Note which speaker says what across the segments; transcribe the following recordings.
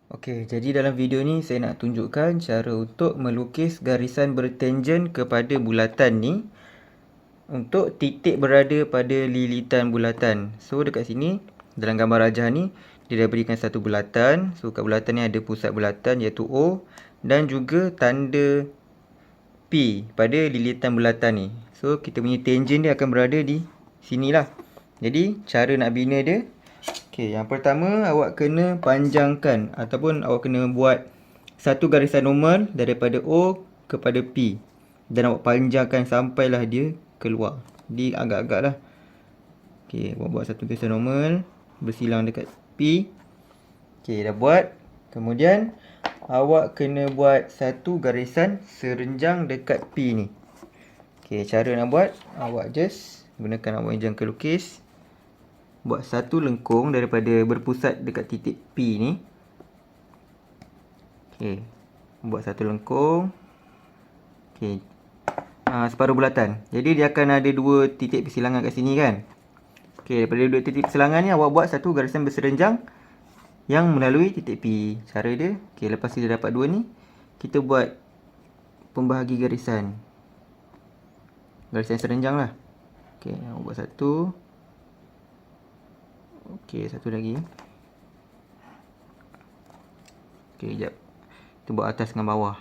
Speaker 1: Okey, jadi dalam video ni saya nak tunjukkan cara untuk melukis garisan bertangen kepada bulatan ni untuk titik berada pada lilitan bulatan. So dekat sini dalam gambar rajah ni dia dah berikan satu bulatan. So kat bulatan ni ada pusat bulatan iaitu O dan juga tanda P pada lilitan bulatan ni. So kita punya tangen dia akan berada di sinilah. Jadi cara nak bina dia, okey, yang pertama awak kena panjangkan ataupun awak kena buat satu garisan normal daripada O kepada P. Dan awak panjangkan sampailah dia keluar. Di agak-agak lah. Okey, awak buat satu garisan normal bersilang dekat P. Okey, dah buat. Kemudian awak kena buat satu garisan serenjang dekat P ni. Okey, cara nak buat, awak just gunakan awak yang jangka lukis. Buat satu lengkung daripada berpusat dekat titik P ni. Okey, buat satu lengkung. Okey, separuh bulatan. Jadi dia akan ada dua titik persilangan kat sini kan. Okey, daripada dua titik persilangan ni awak buat satu garisan berserenjang yang melalui titik P. Cara dia, okey, lepas kita dapat dua ni, kita buat pembahagi garisan. Garisan serenjang lah. Okey, awak buat satu. Okey, satu lagi. Okey, sekejap. Kita buat atas dengan bawah.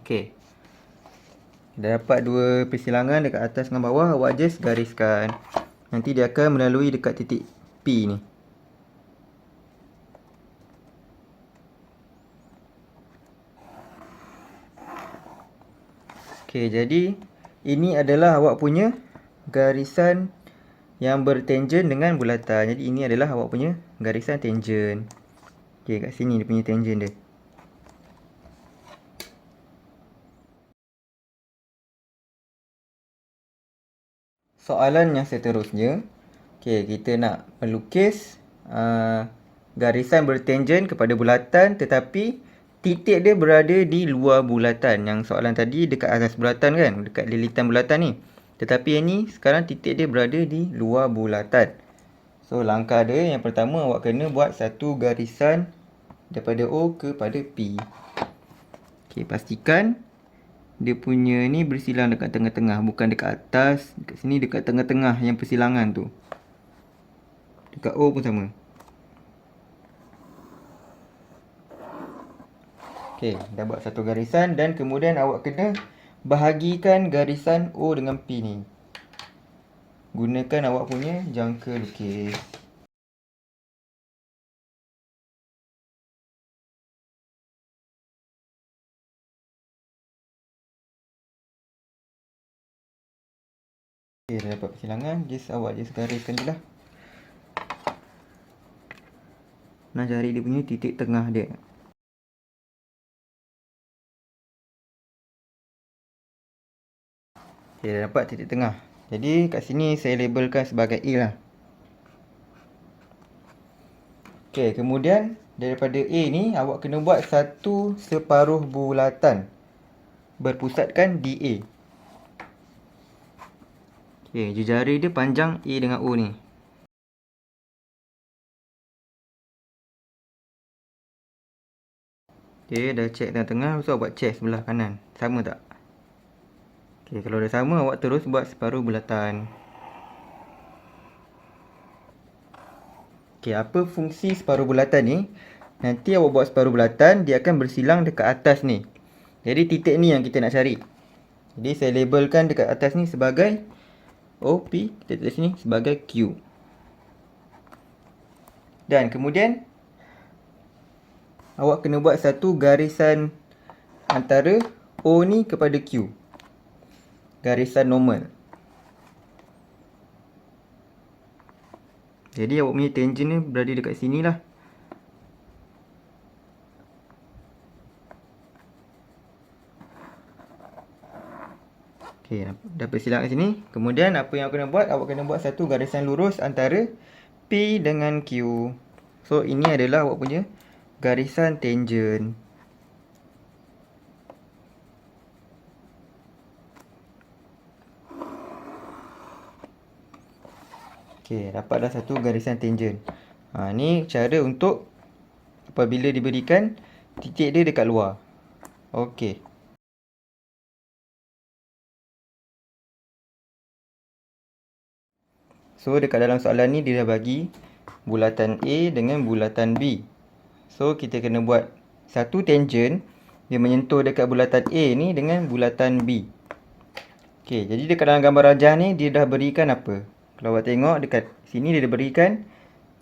Speaker 1: Okey. Dah dapat dua persilangan dekat atas dengan bawah, awak just gariskan. Nanti dia akan melalui dekat titik P ni. Okey, jadi ini adalah awak punya garisan yang bertangen dengan bulatan. Jadi ini adalah awak punya garisan tangen. Okey, kat sini dia punya tangen dia. Soalan yang seterusnya, okey, kita nak melukis garisan bertangen kepada bulatan tetapi titik dia berada di luar bulatan. Yang soalan tadi dekat atas bulatan kan, dekat lilitan bulatan ni. Tetapi yang ni sekarang titik dia berada di luar bulatan. So langkah dia yang pertama, awak kena buat satu garisan daripada O kepada P. Okey, pastikan dia punya ni bersilang dekat tengah-tengah, bukan dekat atas. Dekat sini dekat tengah-tengah yang persilangan tu. Dekat O pun sama. Okey, dah buat satu garisan dan kemudian awak kena bahagikan garisan O dengan P ni. Gunakan awak punya jangka lukis. Okey, dah dapat persilangan, awak just gariskan je lah. Nak cari dia punya titik tengah dia. Okey, dah dapat titik tengah. Jadi kat sini saya labelkan sebagai A lah. Okey, kemudian daripada A ni awak kena buat satu separuh bulatan berpusatkan di A. Okey, jari dia panjang A dengan O ni. Okey, dah check tengah-tengah, so awak check sebelah kanan. Sama tak? Okey, kalau dah sama, awak terus buat separuh bulatan. Okey, apa fungsi separuh bulatan ni? Nanti awak buat separuh bulatan, dia akan bersilang dekat atas ni. Jadi titik ni yang kita nak cari. Jadi saya labelkan dekat atas ni sebagai OP, kita tulis sini sebagai Q. Dan kemudian awak kena buat satu garisan antara O ni kepada Q. Garisan normal. Jadi awak punya tangen ni berada dekat sini lah. Okey, dapat silang kat sini. Kemudian apa yang awak kena buat? Awak kena buat satu garisan lurus antara P dengan Q. So ini adalah awak punya garisan tangen. Okey, dapatlah satu garisan tangent. Ni cara untuk apabila diberikan titik dia dekat luar. Okey. So, dekat dalam soalan ni dia dah bagi bulatan A dengan bulatan B. So, kita kena buat satu tangent dia menyentuh dekat bulatan A ni dengan bulatan B. Okey, jadi dekat dalam gambar rajah ni dia dah berikan apa? Kalau awak tengok dekat sini dia dah berikan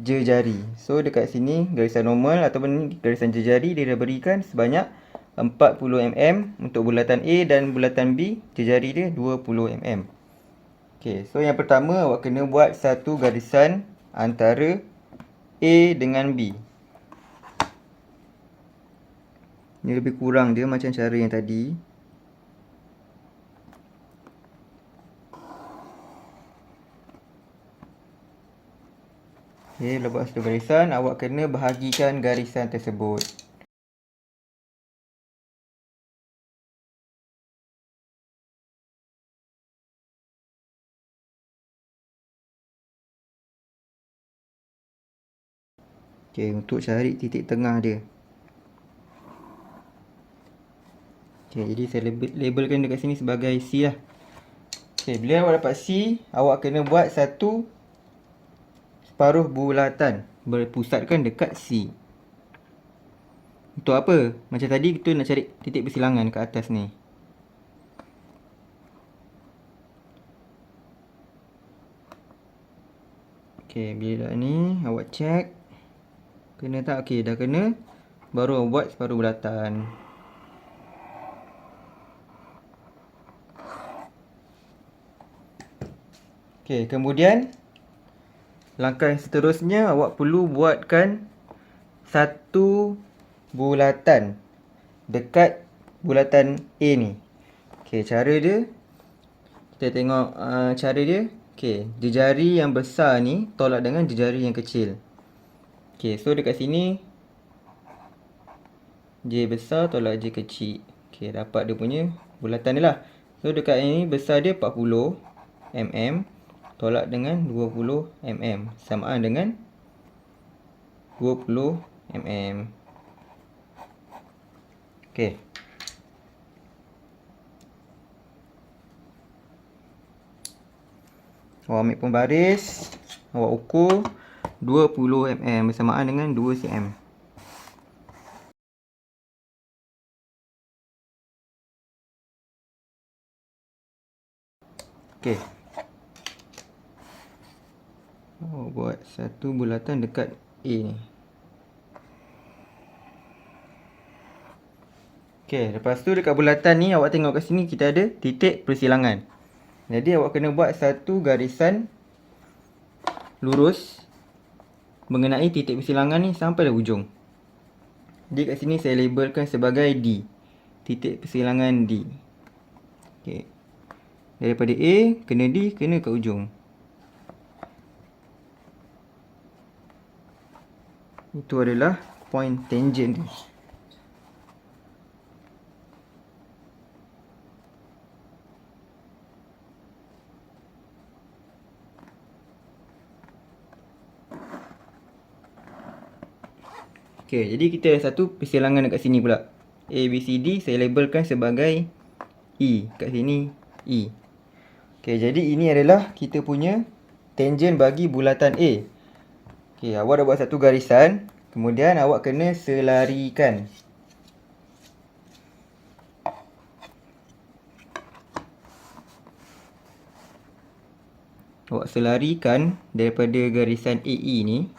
Speaker 1: jejari. So, dekat sini garisan normal ataupun garisan jejari dia dah berikan sebanyak 40 mm untuk bulatan A dan bulatan B jejari dia 20 mm. Okey, so yang pertama awak kena buat satu garisan antara A dengan B. Ni lebih kurang dia macam cara yang tadi. Okey, bila buat satu garisan, awak kena bahagikan garisan tersebut. Okey, untuk cari titik tengah dia. Okey, jadi saya labelkan dekat sini sebagai C lah. Okey, bila awak dapat C, awak kena buat satu separuh bulatan berpusatkan dekat C. Untuk apa? Macam tadi kita nak cari titik persilangan kat atas ni. Okey, bila dah ni awak check. Kena tak? Okey, dah kena. Baru awak buat separuh bulatan. Okey, kemudian langkah seterusnya awak perlu buatkan satu bulatan dekat bulatan A ni. Okey, cara dia kita tengok cara dia. Okey, jejari yang besar ni tolak dengan jejari yang kecil. Okey, so dekat sini J besar tolak J kecil. Okey, dapat dia punya bulatan dia lah. So dekat ini besar dia 40 mm tolak dengan 20 mm samaan dengan 20 mm. Okey. Awak ambil pembaris, awak ukur 20 mm bersamaan dengan 2 cm. Okey. Awak buat satu bulatan dekat A ni. Okey, lepas tu dekat bulatan ni awak tengok kat sini kita ada titik persilangan. Jadi awak kena buat satu garisan lurus mengenai titik persilangan ni sampai dah ujung. Jadi kat sini saya labelkan sebagai D. Titik persilangan D. Okey. Daripada A kena D kena ke ujung. Itu adalah point tangent dia. Okey, jadi kita ada satu persilangan dekat sini pula. A, B, C, D saya labelkan sebagai E. Kat sini E. Okey, jadi ini adalah kita punya tangent bagi bulatan A. Okey, awak dah buat satu garisan. Kemudian awak kena selarikan. Awak selarikan daripada garisan AE ni.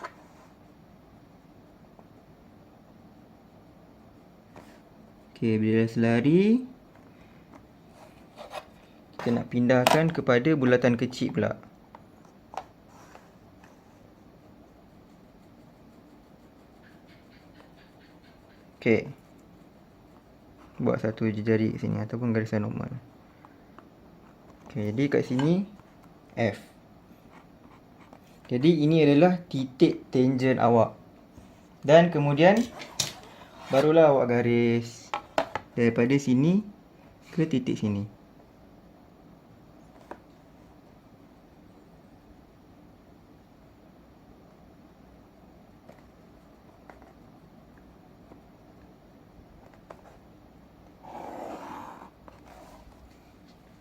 Speaker 1: Okey, bila dah selari, kita nak pindahkan kepada bulatan kecil pula. Okey. Buat satu jari kat sini ataupun garisan normal. Okey, jadi kat sini F. Jadi ini adalah titik tangent awak. Dan kemudian barulah awak garis daripada sini ke titik sini.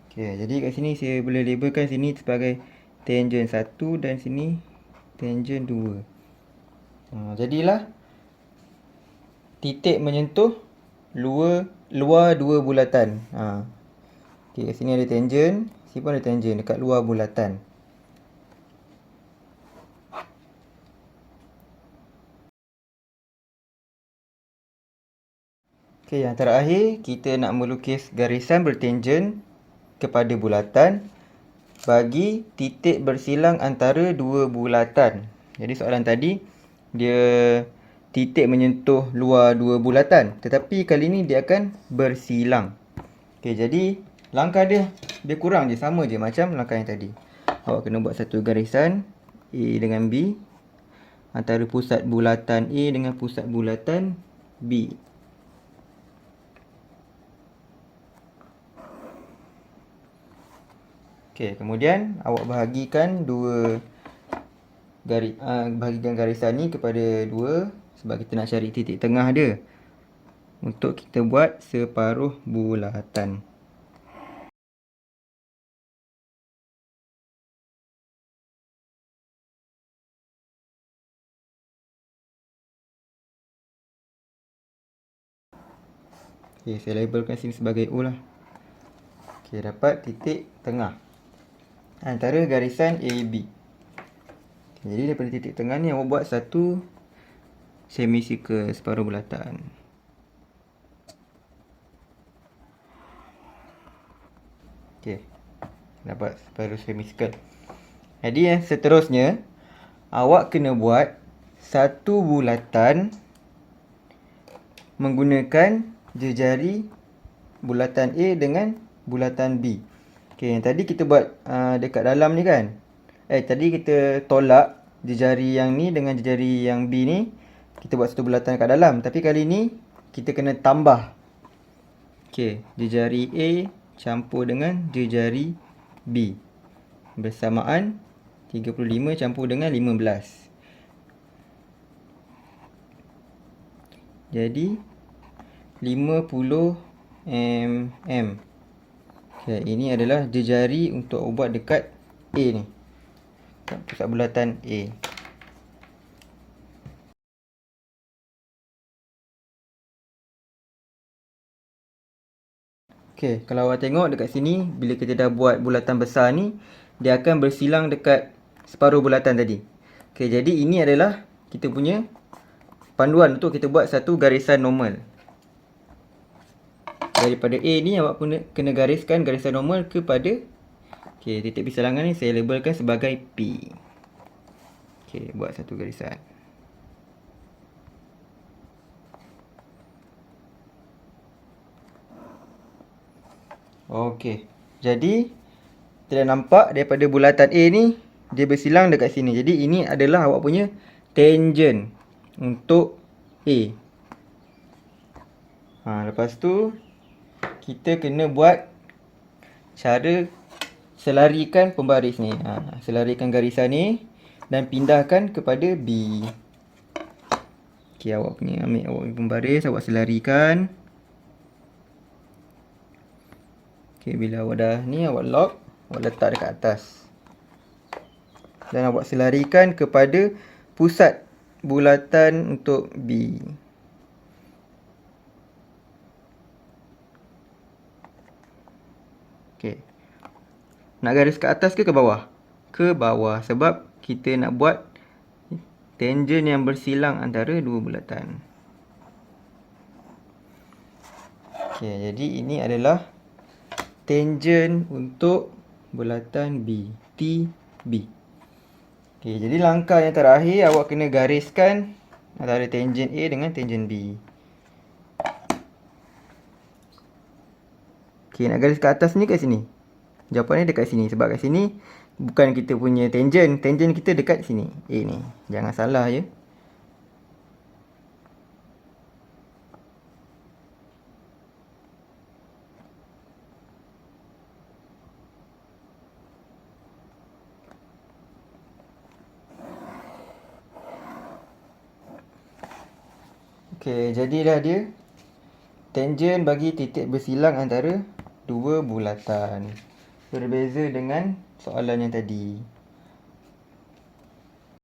Speaker 1: Okey, jadi kat sini saya boleh labelkan sini sebagai tangent 1 dan sini tangent 2. Jadilah titik menyentuh luar dua bulatan. Okey, kat sini ada tangent, sini pun ada tangent dekat luar bulatan. Okey, yang terakhir kita nak melukis garisan bertangent kepada bulatan bagi titik bersilang antara dua bulatan. Jadi soalan tadi dia titik menyentuh luar dua bulatan, tetapi kali ni dia akan bersilang. Okey, jadi langkah dia kurang je, sama je macam langkah yang tadi. Awak kena buat satu garisan A dengan B antara pusat bulatan A dengan pusat bulatan B. Okey, kemudian awak bahagikan bahagikan garisan ni kepada 2 sebab kita nak cari titik tengah dia untuk kita buat separuh bulatan. Okey, saya labelkan sini sebagai O lah. Okey, dapat titik tengah antara garisan AB. Jadi daripada titik tengah ni awak buat satu semicircle separuh bulatan. Okey, dapat separuh semicircle. Jadi yang seterusnya awak kena buat satu bulatan menggunakan jejari bulatan A dengan bulatan B. Okey, yang tadi kita buat dekat dalam ni kan. Tadi kita tolak jejari yang ni dengan jejari yang B ni. Kita buat satu bulatan kat dalam. Tapi kali ni kita kena tambah. Okey, jejari A campur dengan jejari B. Bersamaan 35 campur dengan 15. Jadi 50 mm. Okay, ini adalah jejari untuk buat dekat A ni, pusat bulatan A. Okey, kalau awak tengok dekat sini, bila kita dah buat bulatan besar ni, dia akan bersilang dekat separuh bulatan tadi. Okey, jadi ini adalah kita punya panduan untuk kita buat satu garisan normal. Daripada A ni awak kena gariskan garisan normal kepada titik persilangan ni saya labelkan sebagai P. Okey, buat satu garisan. Okey, jadi kita dah nampak daripada bulatan A ni dia bersilang dekat sini. Jadi ini adalah awak punya tangent untuk A. Lepas tu kita kena buat cara selarikan pembaris ni. Selarikan garisan ni dan pindahkan kepada B. Okey, awak punya ambil awak punya pembaris, awak selarikan. Okey, bila awak dah ni awak lock, awak letak dekat atas. Dan awak selarikan kepada pusat bulatan untuk B. Okey. Nak garis ke atas ke bawah? Ke bawah sebab kita nak buat tangent yang bersilang antara dua bulatan. Okey, jadi ini adalah tangent untuk bulatan B, TB. Okey, jadi langkah yang terakhir awak kena gariskan antara tangent A dengan tangent B. Okey, nak garis ke atas ni kat sini. Jawapannya dekat sini sebab kat sini bukan kita punya tangent. Tangent kita dekat sini, A ni. Jangan salah je. Okey, jadilah dia tangent bagi titik bersilang antara dua bulatan. Berbeza dengan soalan yang tadi.